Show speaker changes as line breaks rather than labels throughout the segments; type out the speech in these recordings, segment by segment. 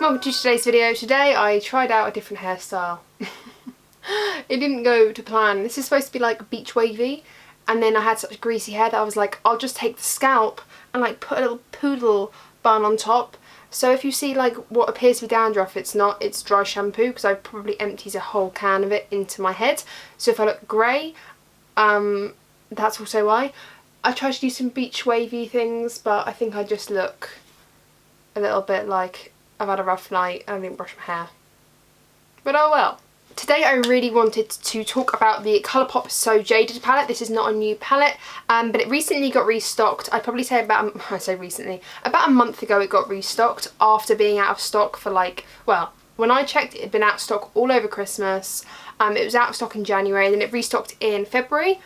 Welcome to today's video. Today I tried out a different hairstyle. It didn't go to plan. This is supposed to be like beach wavy, and then I had such greasy hair that I was like, I'll just take the scalp and like put a little poodle bun on top. So if you see like what appears to be dandruff, it's not, it's dry shampoo, because I probably empties a whole can of it into my head. So if I look grey, that's also why. I tried to do some beach wavy things, but I think I just look a little bit like I've had a rough night and I didn't brush my hair. But oh well. Today I really wanted to talk about the Colourpop So Jaded palette. This is not a new palette, but it recently got restocked. I'd probably say about a month ago it got restocked after being out of stock for like, well, when I checked it had been out of stock all over Christmas. It was out of stock in January, then it restocked in February.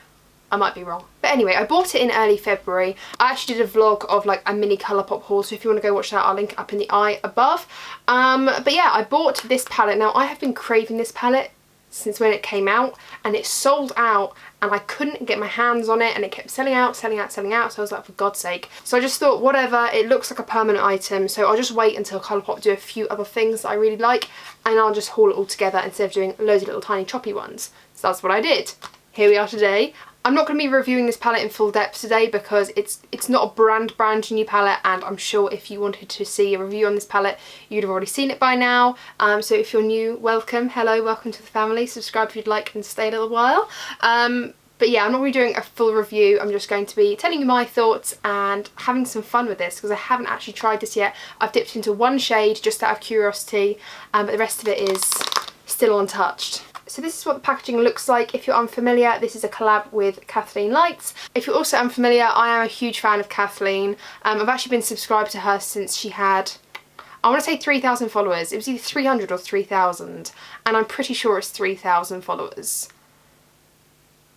I might be wrong. But anyway, I bought it in early February. I actually did a vlog of like a mini Colourpop haul, so if you want to go watch that, I'll link it up in the eye above. But yeah, I bought this palette. Now, I have been craving this palette since when it came out, and it sold out and I couldn't get my hands on it, and it kept selling out, selling out, selling out. So I was like, for God's sake. So I just thought, whatever, it looks like a permanent item, so I'll just wait until Colourpop do a few other things that I really like, and I'll just haul it all together instead of doing loads of little tiny choppy ones. So that's what I did. Here we are today. I'm not going to be reviewing this palette in full depth today because it's not a brand new palette, and I'm sure if you wanted to see a review on this palette you'd have already seen it by now. So if you're new, welcome, hello, welcome to the family. Subscribe if you'd like and stay a little while. But yeah, I'm not really doing a full review. I'm just going to be telling you my thoughts and having some fun with this because I haven't actually tried this yet. I've dipped into one shade just out of curiosity, but the rest of it is still untouched. So this is what the packaging looks like. If you're unfamiliar, this is a collab with Kathleenlights. If you're also unfamiliar, I am a huge fan of Kathleen. I've actually been subscribed to her since she had, I want to say 3,000 followers. It was either 300 or 3,000, and I'm pretty sure it's 3,000 followers.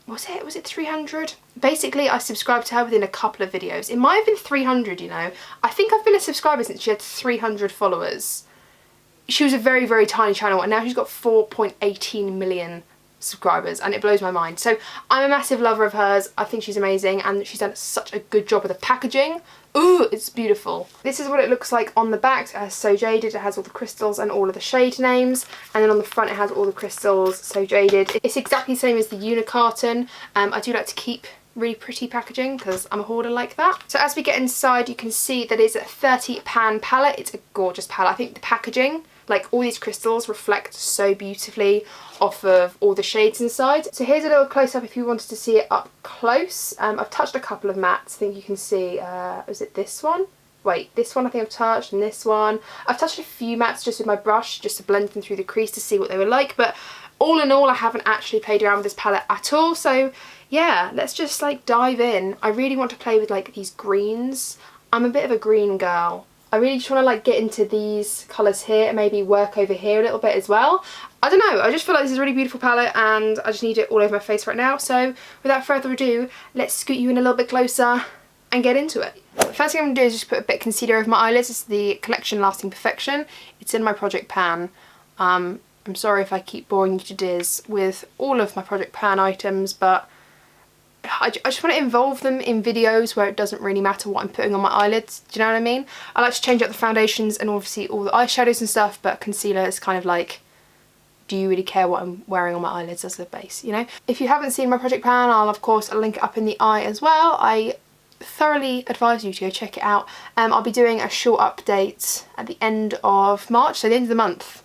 Was it 300? Basically, I subscribed to her within a couple of videos. It might have been 300, you know. I think I've been a subscriber since she had 300 followers. She was a very, very tiny channel, and now she's got 4.18 million subscribers, and it blows my mind. So I'm a massive lover of hers. I think she's amazing, and she's done such a good job with the packaging. Ooh, it's beautiful. This is what it looks like on the back. It has So Jaded. It has all the crystals and all of the shade names, and then on the front it has all the crystals, So Jaded. It's exactly the same as the Lunar carton. I do like to keep really pretty packaging because I'm a hoarder like that. So as we get inside, you can see that it's a 30 pan palette. It's a gorgeous palette. I think the packaging, like all these crystals, reflect so beautifully off of all the shades inside. So here's a little close-up if you wanted to see it up close. I've touched a couple of mattes. I think you can see, was it this one? Wait, this one I think I've touched, and this one. I've touched a few mattes just with my brush, just to blend them through the crease to see what they were like, but all in all I haven't actually played around with this palette at all. So yeah, let's just like dive in. I really want to play with like these greens. I'm a bit of a green girl. I really just want to like get into these colours here and maybe work over here a little bit as well. I don't know, I just feel like this is a really beautiful palette and I just need it all over my face right now. So without further ado, let's scoot you in a little bit closer and get into it. The first thing I'm going to do is just put a bit of concealer over my eyelids. This is the Collection Lasting Perfection. It's in my Project Pan. I'm sorry if I keep boring you to tears with all of my Project Pan items, but I just want to involve them in videos where it doesn't really matter what I'm putting on my eyelids. Do you know what I mean? I like to change up the foundations and obviously all the eyeshadows and stuff, but concealer is kind of like, do you really care what I'm wearing on my eyelids as the base, you know? If you haven't seen my Project Pan, I'll link it up in the eye as well. I thoroughly advise you to go check it out. I'll be doing a short update at the end of March, so the end of the month.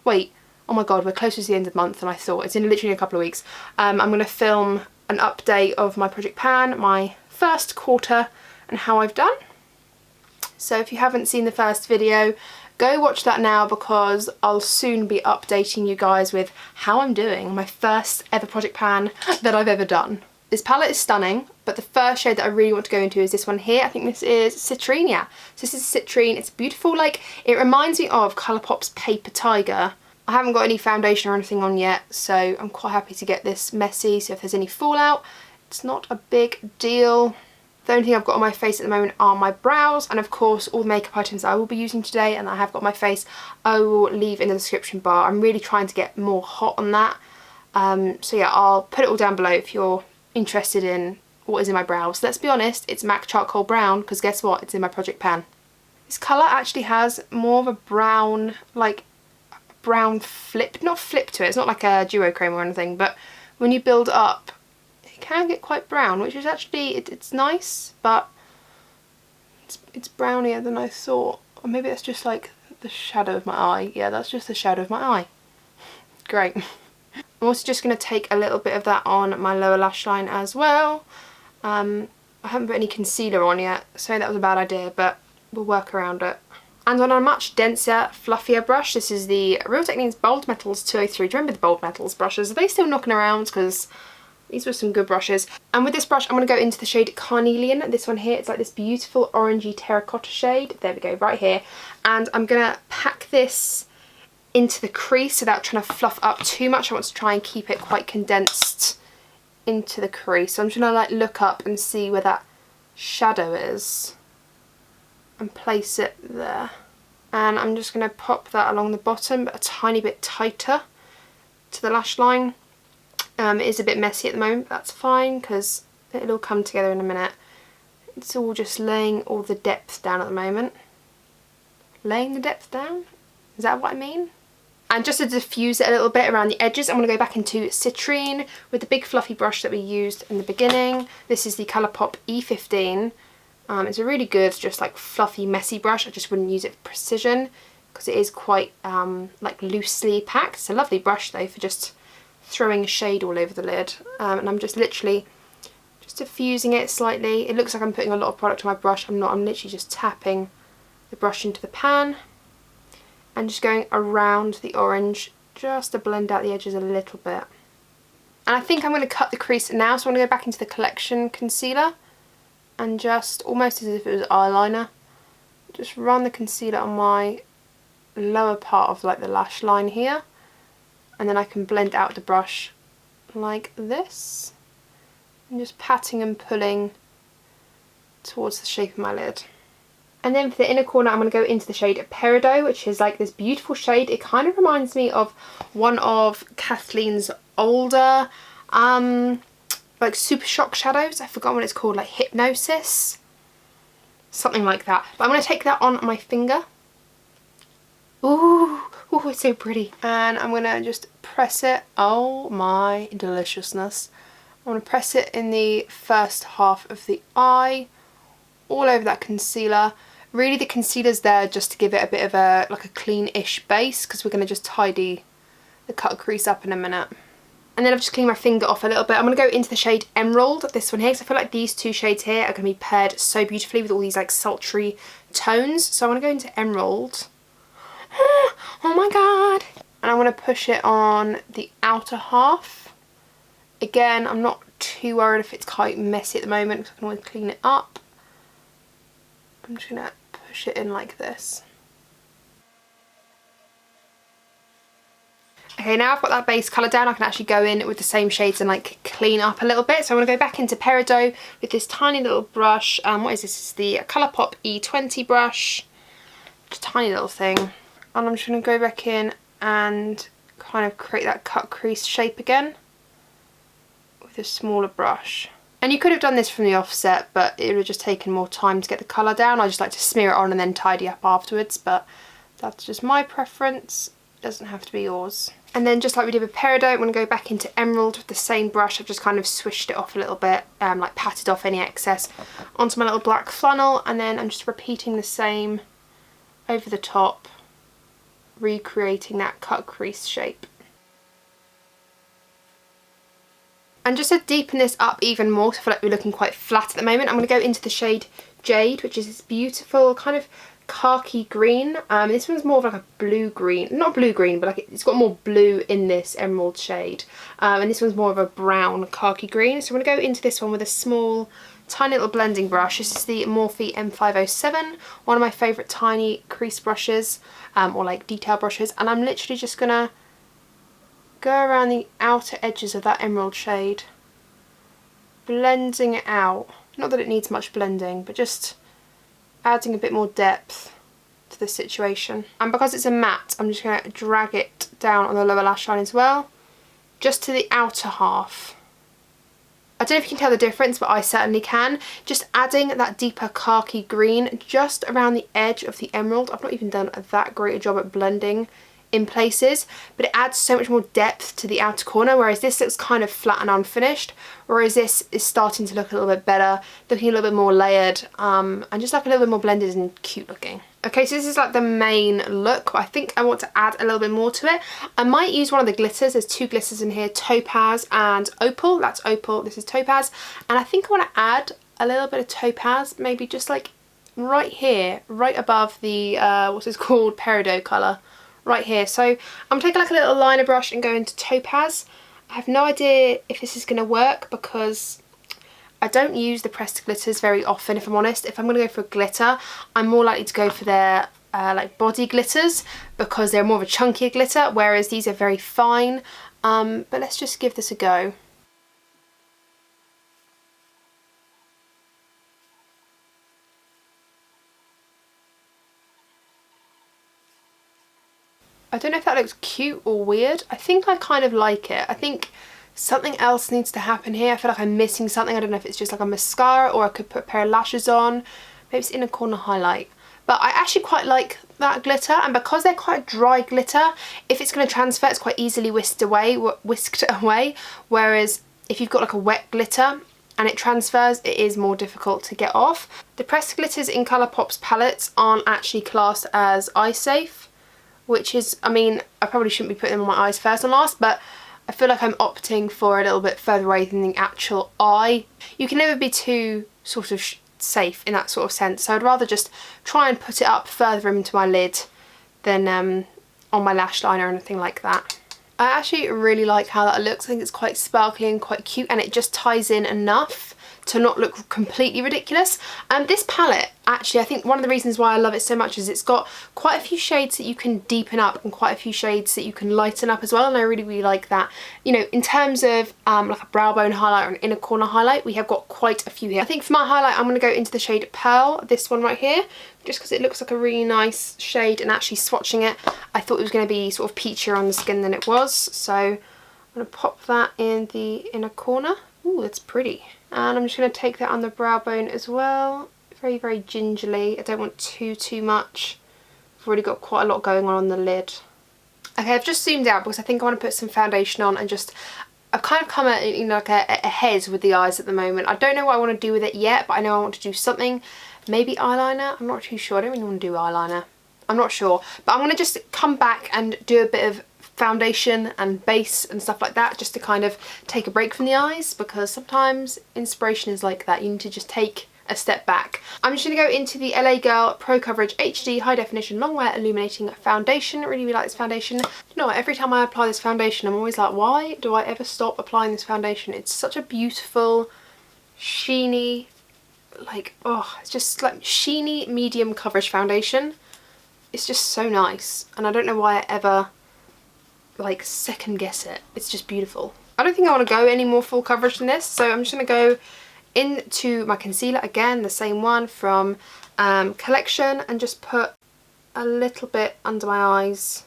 Wait, oh my god, we're closer to the end of the month than I thought. It's in literally a couple of weeks. I'm going to film an update of my Project Pan, my first quarter, and how I've done. So if you haven't seen the first video, go watch that now because I'll soon be updating you guys with how I'm doing, my first ever Project Pan that I've ever done. This palette is stunning, but the first shade that I really want to go into is this one here. I think this is Citrine, yeah. So this is Citrine. It's beautiful, like, it reminds me of Colourpop's Paper Tiger. I haven't got any foundation or anything on yet, so I'm quite happy to get this messy, so if there's any fallout, it's not a big deal. The only thing I've got on my face at the moment are my brows, and of course all the makeup items that I will be using today and that I have got on my face, I will leave in the description bar. I'm really trying to get more hot on that. So yeah, I'll put it all down below if you're interested in what is in my brows. Let's be honest, it's MAC Charcoal Brown, because guess what? It's in my Project Pan. This colour actually has more of a brown, like brown flip, not flip to it, it's not like a duochrome or anything, but when you build up it can get quite brown, which is actually, it's nice, but it's brownier than I thought. Or maybe that's just like the shadow of my eye. Yeah, that's just the shadow of my eye. Great. I'm also just going to take a little bit of that on my lower lash line as well. I haven't put any concealer on yet, so that was a bad idea, but we'll work around it. And on a much denser, fluffier brush, this is the Real Techniques Bold Metals 203. Do you remember the Bold Metals brushes? Are they still knocking around? Because these were some good brushes. And with this brush, I'm going to go into the shade Carnelian. This one here, it's like this beautiful orangey terracotta shade. There we go, right here. And I'm going to pack this into the crease without trying to fluff up too much. I want to try and keep it quite condensed into the crease. So I'm just going to like look up and see where that shadow is and place it there. And I'm just going to pop that along the bottom, but a tiny bit tighter to the lash line. It is a bit messy at the moment, but that's fine because it'll all come together in a minute. It's all just laying all the depth down at the moment. Laying the depth down? Is that what I mean? And just to diffuse it a little bit around the edges, I'm going to go back into Citrine with the big fluffy brush that we used in the beginning. This is the Colourpop E15. It's a really good, just like fluffy, messy brush. I just wouldn't use it for precision because it is quite like loosely packed. It's a lovely brush though for just throwing shade all over the lid. And I'm just literally just diffusing it slightly. It looks like I'm putting a lot of product on my brush. I'm not. I'm literally just tapping the brush into the pan and just going around the orange just to blend out the edges a little bit. And I think I'm going to cut the crease now, so I'm going to go back into the Collection concealer and just, almost as if it was eyeliner, just run the concealer on my lower part of like the lash line here, and then I can blend out the brush like this and just patting and pulling towards the shape of my lid. And then for the inner corner, I'm going to go into the shade Peridot, which is like this beautiful shade. It kind of reminds me of one of Kathleen's older like Super Shock shadows. I forgot what it's called, like Hypnosis, something like that. But I'm going to take that on my finger. Ooh, it's so pretty. And I'm going to just press it. Oh my deliciousness. I'm going to press it in the first half of the eye, all over that concealer. Really the concealer's there just to give it a bit of a like a clean-ish base, because we're going to just tidy the cut crease up in a minute. And then I've just cleaned my finger off a little bit. I'm going to go into the shade Emerald, this one here, because I feel like these two shades here are going to be paired so beautifully with all these like sultry tones. So I want to go into Emerald. Oh my god! And I want to push it on the outer half. Again, I'm not too worried if it's quite messy at the moment because I can always clean it up. I'm just going to push it in like this. Okay, now I've got that base colour down, I can actually go in with the same shades and like clean up a little bit. So I'm going to go back into Peridot with this tiny little brush. What is this? This is the Colourpop E20 brush. Just a tiny little thing. And I'm just going to go back in and kind of create that cut crease shape again with a smaller brush. And you could have done this from the offset, but it would have just taken more time to get the colour down. I just like to smear it on and then tidy up afterwards, but that's just my preference. It doesn't have to be yours. And then just like we did with Peridot, I'm going to go back into Emerald with the same brush. I've just kind of swished it off a little bit, like patted off any excess onto my little black funnel, and then I'm just repeating the same over the top, recreating that cut crease shape. And just to deepen this up even more, so I feel like we're looking quite flat at the moment, I'm going to go into the shade Jade, which is this beautiful kind of khaki green. This one's more of like a blue green, not blue green, but like it's got more blue in this emerald shade. And this one's more of a brown khaki green. So I'm going to go into this one with a small, tiny little blending brush. This is the Morphe M507, one of my favourite tiny crease brushes, or like detail brushes. And I'm literally just going to go around the outer edges of that emerald shade, blending it out. Not that it needs much blending, but just adding a bit more depth to the situation. And because it's a matte, I'm just going to drag it down on the lower lash line as well, just to the outer half. I don't know if you can tell the difference, but I certainly can. Just adding that deeper khaki green just around the edge of the emerald. I've not even done that great a job at blending in places, but it adds so much more depth to the outer corner, whereas this looks kind of flat and unfinished, whereas this is starting to look a little bit better, looking a little bit more layered, and just like a little bit more blended and cute looking. Okay, so this is like the main look. I think I want to add a little bit more to it. I might use one of the glitters. There's two glitters in here, Topaz and Opal. That's Opal, this is Topaz. And I think I want to add a little bit of Topaz, maybe just like right here, right above the, what's this called, peridot colour. Right here. So I'm taking like a little liner brush and go into Topaz. I have no idea if this is going to work because I don't use the pressed glitters very often, if I'm honest. If I'm going to go for a glitter, I'm more likely to go for their like body glitters because they're more of a chunkier glitter, whereas these are very fine. But let's just give this a go. I don't know if that looks cute or weird. I think I kind of like it. I think something else needs to happen here. I feel like I'm missing something. I don't know if it's just like a mascara or I could put a pair of lashes on. Maybe it's inner corner highlight. But I actually quite like that glitter, and because they're quite dry glitter, if it's going to transfer, it's quite easily whisked away. Whereas if you've got like a wet glitter and it transfers, it is more difficult to get off. The pressed glitters in Colourpop's palettes aren't actually classed as eye safe, which is, I mean, I probably shouldn't be putting them on my eyes first and last, but I feel like I'm opting for a little bit further away than the actual eye. You can never be too sort of safe in that sort of sense, so I'd rather just try and put it up further into my lid than on my lash line or anything like that. I actually really like how that looks. I think it's quite sparkly and quite cute, and it just ties in enough to not look completely ridiculous. This palette, actually, I think one of the reasons why I love it so much is it's got quite a few shades that you can deepen up and quite a few shades that you can lighten up as well, and I really, really like that. You know, in terms of like a brow bone highlight or an inner corner highlight, we have got quite a few here. I think for my highlight, I'm going to go into the shade Pearl, this one right here, just because it looks like a really nice shade, and actually swatching it, I thought it was going to be sort of peachier on the skin than it was, so I'm going to pop that in the inner corner. Ooh, that's pretty. And I'm just going to take that on the brow bone as well, very, very gingerly. I don't want too much. I've already got quite a lot going on the lid. Okay, I've just zoomed out because I think I want to put some foundation on and just, I've kind of come at, you know, like a head with the eyes at the moment. I don't know what I want to do with it yet, but I know I want to do something. Maybe eyeliner? I'm not too sure. I don't really want to do eyeliner. I'm not sure. But I'm going to just come back and do a bit of foundation and base and stuff like that, just to kind of take a break from the eyes, because sometimes inspiration is like that. You need to just take a step back. I'm just going to go into the LA Girl Pro Coverage HD High Definition Long Wear Illuminating Foundation. I really, really like this foundation. You know what, every time I apply this foundation, I'm always like, why do I ever stop applying this foundation? It's such a beautiful, sheeny, like, oh, it's just like sheeny medium coverage foundation. It's just so nice, and I don't know why I ever like second guess it. It's just beautiful. I don't think I want to go any more full coverage than this, so I'm just going to go into my concealer again, the same one from Collection, and just put a little bit under my eyes,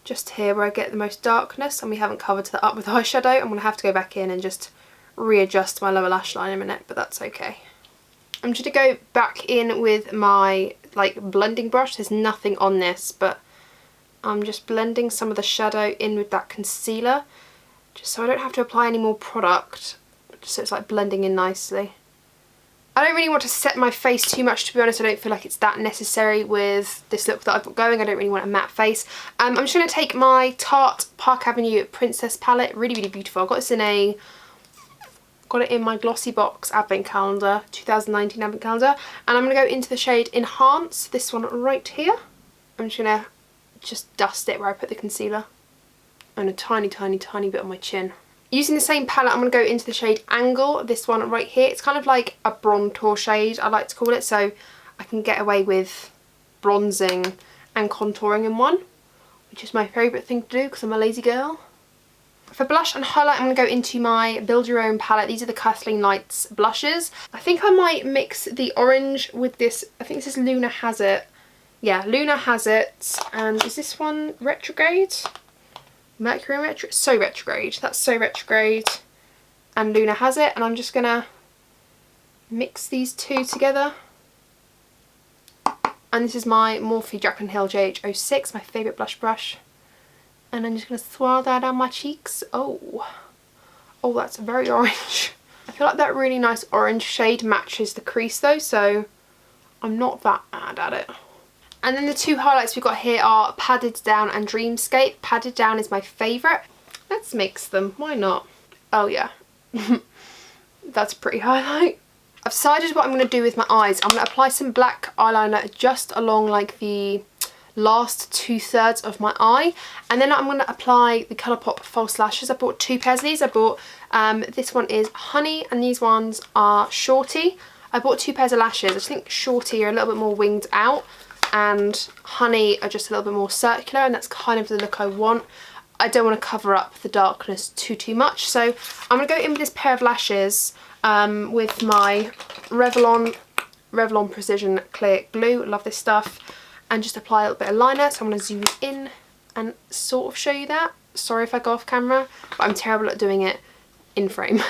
just here where I get the most darkness, and we haven't covered that up with eyeshadow. I'm going to have to go back in and just readjust my lower lash line in a minute, but that's okay. I'm just going to go back in with my like blending brush. There's nothing on this, but I'm just blending some of the shadow in with that concealer, just so I don't have to apply any more product, just so it's like blending in nicely. I don't really want to set my face too much, to be honest. I don't feel like it's that necessary with this look that I've got going. I don't really want a matte face. I'm just going to take my Tarte Park Avenue Princess palette. Really, really beautiful. I've got this in a, got it in my Glossy Box advent calendar, 2019 advent calendar, and I'm going to go into the shade Enhance, this one right here. I'm just going to just dust it where I put the concealer, and a tiny, tiny, tiny bit on my chin. Using the same palette, I'm going to go into the shade Angle, this one right here. It's kind of like a bronzer shade, I like to call it, so I can get away with bronzing and contouring in one, which is my favourite thing to do because I'm a lazy girl. For blush and highlight, I'm going to go into my Build Your Own palette. These are the Kathleenlights blushes. I think I might mix the orange with this, I think this is Lunar Has It. Yeah, Lunar Has It, and is this one Retrograde? Mercury Retrograde? So Retrograde, that's So Retrograde. and Lunar has it, and I'm just gonna mix these two together. And this is my Morphe Jaclyn Hill JH06, my favourite blush brush. And I'm just going to swirl that down my cheeks. Oh, that's very orange. I feel like that really nice orange shade matches the crease though, so I'm not that mad at it. And then the two highlights we've got here are Padded Down and Dreamscape. Padded Down is my favourite. Let's mix them, why not? Oh yeah, that's a pretty highlight. I've decided what I'm going to do with my eyes. I'm going to apply some black eyeliner just along like the last 2/3 of my eye, and then I'm going to apply the Colourpop false lashes. I bought 2 pairs of these. I bought this one is Honey and these ones are Shorty. I bought 2 pairs of lashes. I think Shorty are a little bit more winged out and Honey are just a little bit more circular, and that's kind of the look I want. I don't want to cover up the darkness too much, so I'm going to go in with this pair of lashes with my Revlon Precision Clear Glue. Love this stuff. And just apply a little bit of liner. So I'm going to zoom in and sort of show you that. Sorry if I go off camera, but I'm terrible at doing it in frame.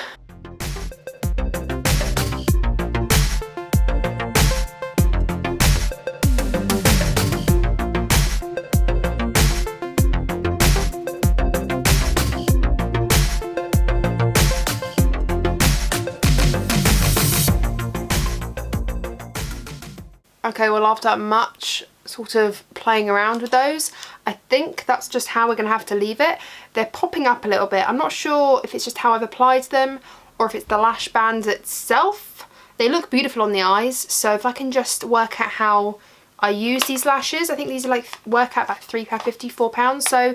Okay, well after much sort of playing around with those, I think that's just how we're going to have to leave it. They're popping up a little bit. I'm not sure if it's just how I've applied them or if it's the lash bands itself. They look beautiful on the eyes, so if I can just work out how I use these lashes. I think these are like, work out about £3.50, £4, so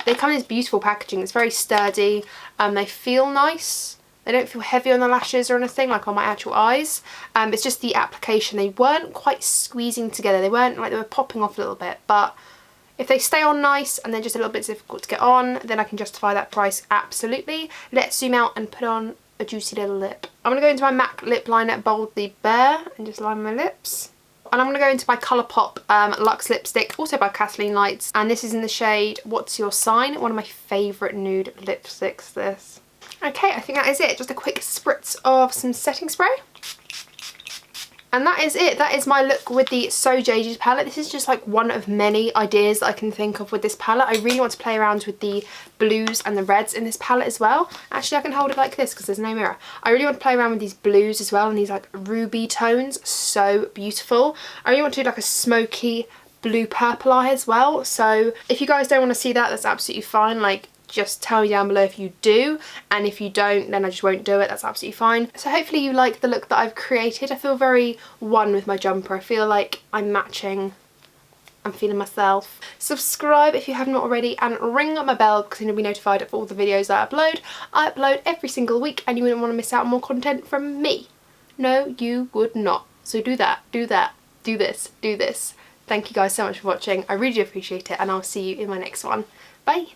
they come in this beautiful packaging. It's very sturdy, they feel nice. They don't feel heavy on the lashes or anything like on my actual eyes. It's just the application. They weren't quite squeezing together. They weren't like, they were popping off a little bit. But if they stay on nice and they're just a little bit difficult to get on, then I can justify that price absolutely. Let's zoom out and put on a juicy little lip. I'm going to go into my MAC lip liner Boldly Bare and just line my lips. And I'm going to go into my Colourpop Luxe lipstick, also by Kathleenlights. And this is in the shade What's Your Sign? One of my favourite nude lipsticks, this. Okay, I think that is it. Just a quick spritz of some setting spray. And that is it. That is my look with the So Jaded palette. This is just like one of many ideas that I can think of with this palette. I really want to play around with the blues and the reds in this palette as well. Actually, I can hold it like this because there's no mirror. I really want to play around with these blues as well and these like ruby tones. So beautiful. I really want to do like a smoky blue purple eye as well. So if you guys don't want to see that, that's absolutely fine. Like, just tell me down below if you do, and if you don't, then I just won't do it. That's absolutely fine. So hopefully you like the look that I've created. I feel very one with my jumper. I feel like I'm matching. I'm feeling myself. Subscribe if you haven't already and ring my bell because you'll be notified of all the videos I upload. I upload every single week and you wouldn't want to miss out on more content from me. No, you would not. So do that, do that, do this, do this. Thank you guys so much for watching. I really do appreciate it, and I'll see you in my next one. Bye.